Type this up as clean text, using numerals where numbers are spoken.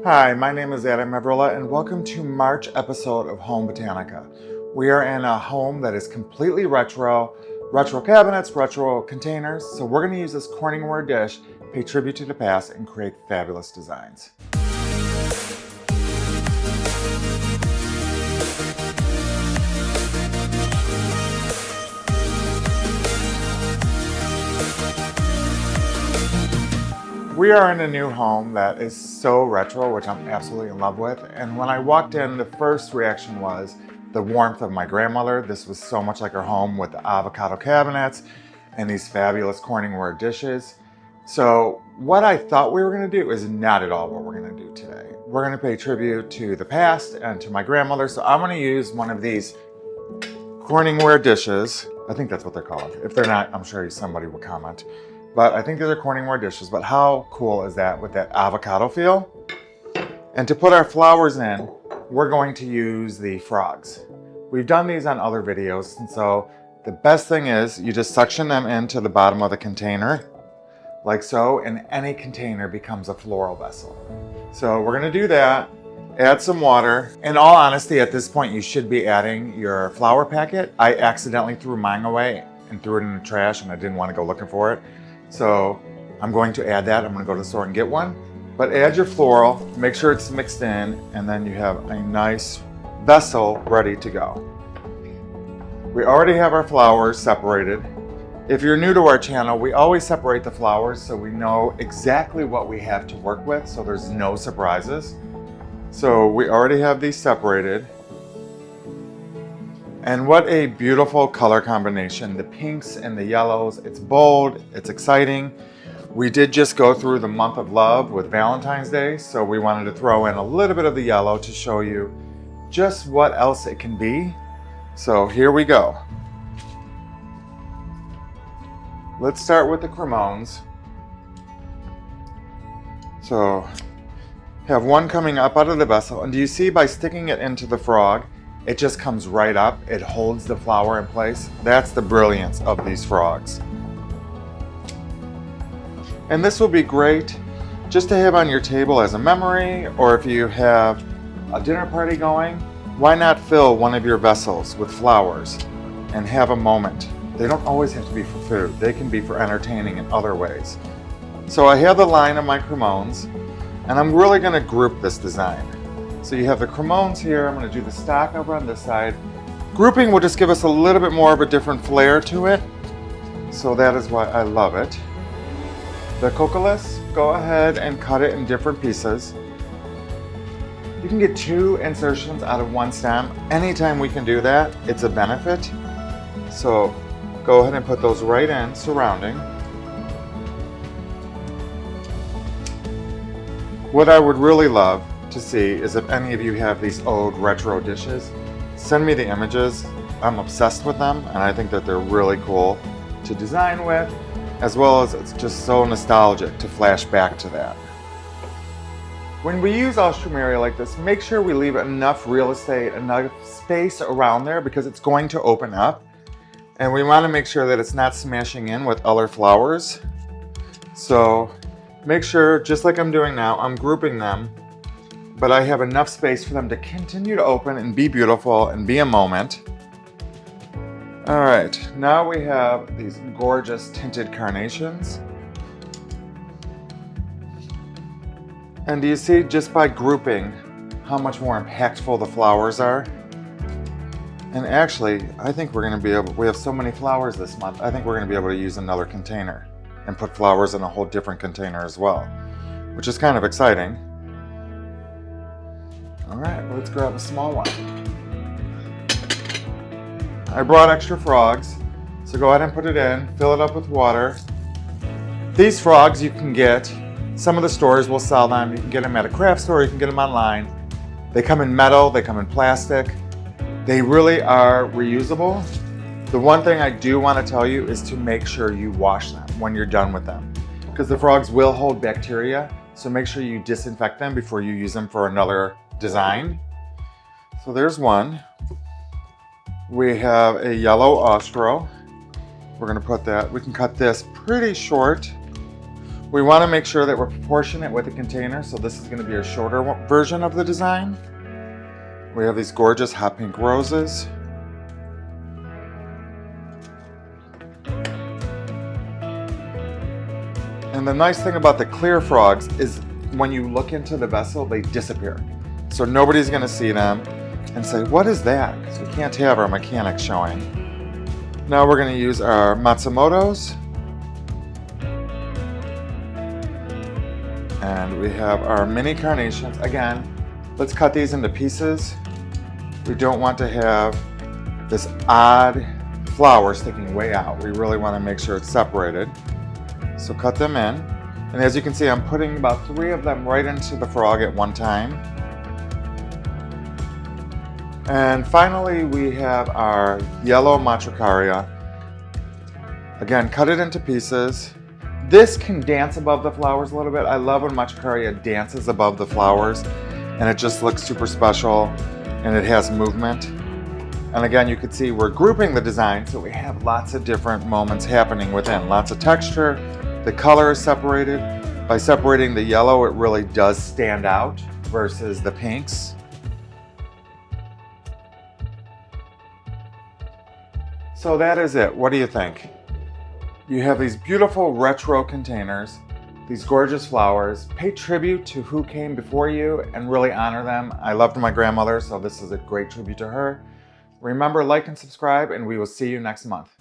Hi, my name is Adam Everilla and welcome to March episode of Home Botanica. We are in a home that is completely retro cabinets, retro containers, so we're going to use this CorningWare dish, pay tribute to the past, and create fabulous designs. We are in a new home that is so retro, which I'm absolutely in love with. And when I walked in, the first reaction was the warmth of my grandmother. This was so much like her home with the avocado cabinets and these fabulous CorningWare dishes. So what I thought we were gonna do is not at all what we're gonna do today. We're gonna pay tribute to the past and to my grandmother. So I'm gonna use one of these CorningWare dishes. I think that's what they're called. If they're not, I'm sure somebody will comment. But I think these are CorningWare dishes, but how cool is that with that avocado feel? And to put our flowers in, we're going to use the frogs. We've done these on other videos, and so the best thing is you just suction them into the bottom of the container, like so, and any container becomes a floral vessel. So we're gonna do that, add some water. In all honesty, at this point, you should be adding your flower packet. I accidentally threw mine away and threw it in the trash, and I didn't want to go looking for it. So I'm going to add that. I'm going to go to the store and get one. But add your floral, make sure it's mixed in, and then you have a nice vessel ready to go. We already have our flowers separated. If you're new to our channel, we always separate the flowers so we know exactly what we have to work with, so there's no surprises. So we already have these separated. And what a beautiful color combination. The pinks and the yellows, it's bold, it's exciting. We did just go through the month of love with Valentine's Day, so we wanted to throw in a little bit of the yellow to show you just what else it can be. So here we go. Let's start with the cremones. So have one coming up out of the vessel, and do you see by sticking it into the frog, it just comes right up. It holds the flower in place. That's the brilliance of these frogs. And this will be great just to have on your table as a memory, or if you have a dinner party going, why not fill one of your vessels with flowers and have a moment? They don't always have to be for food. They can be for entertaining in other ways. So I have the line of my cremones, and I'm really gonna group this design. So you have the cremones here. I'm going to do the stock over on this side. Grouping will just give us a little bit more of a different flair to it. So that is why I love it. The cocolas, go ahead and cut it in different pieces. You can get 2 insertions out of 1 stem. Anytime we can do that, it's a benefit. So go ahead and put those right in, surrounding. What I would really love to see is if any of you have these old retro dishes, send me the images. I'm obsessed with them, and I think that they're really cool to design with, as well as it's just so nostalgic to flash back to that. When we use Austrumeria like this, make sure we leave enough real estate, enough space around there, because it's going to open up, and we want to make sure that it's not smashing in with other flowers. So make sure, just like I'm doing now, I'm grouping them, but I have enough space for them to continue to open and be beautiful and be a moment. All right, now we have these gorgeous tinted carnations. And do you see, just by grouping, how much more impactful the flowers are? And actually, I think we're gonna be able, we have so many flowers this month, I think we're gonna be able to use another container and put flowers in a whole different container as well, which is kind of exciting. All right, let's grab a small one. I brought extra frogs, so go ahead and put it in, fill it up with water. These frogs you can get, some of the stores will sell them. You can get them at a craft store, you can get them online. They come in metal, they come in plastic. They really are reusable. The one thing I do want to tell you is to make sure you wash them when you're done with them, because the frogs will hold bacteria, so make sure you disinfect them before you use them for another design. So there's one. We have a yellow Austro. We're going to put that, we can cut this pretty short, We want to make sure that we're proportionate with the container, so this is going to be a shorter version of the design. We have these gorgeous hot pink roses. And the nice thing about the clear frogs is when you look into the vessel, they disappear. So nobody's going to see them and say, what is that? Because we can't have our mechanics showing. Now we're going to use our Matsumoto's. And we have our mini carnations. Again, let's cut these into pieces. We don't want to have this odd flower sticking way out. We really want to make sure it's separated. So cut them in. And as you can see, I'm putting about 3 of them right into the frog at one time. And finally, we have our yellow Matricaria. Again, cut it into pieces. This can dance above the flowers a little bit. I love when Matricaria dances above the flowers, and it just looks super special, and it has movement. And again, you can see we're grouping the design, so we have lots of different moments happening within. Lots of texture. The color is separated. By separating the yellow, it really does stand out versus the pinks. So that is it. What do you think? You have these beautiful retro containers, these gorgeous flowers. Pay tribute to who came before you and really honor them. I loved my grandmother, so this is a great tribute to her. Remember, like and subscribe, and we will see you next month.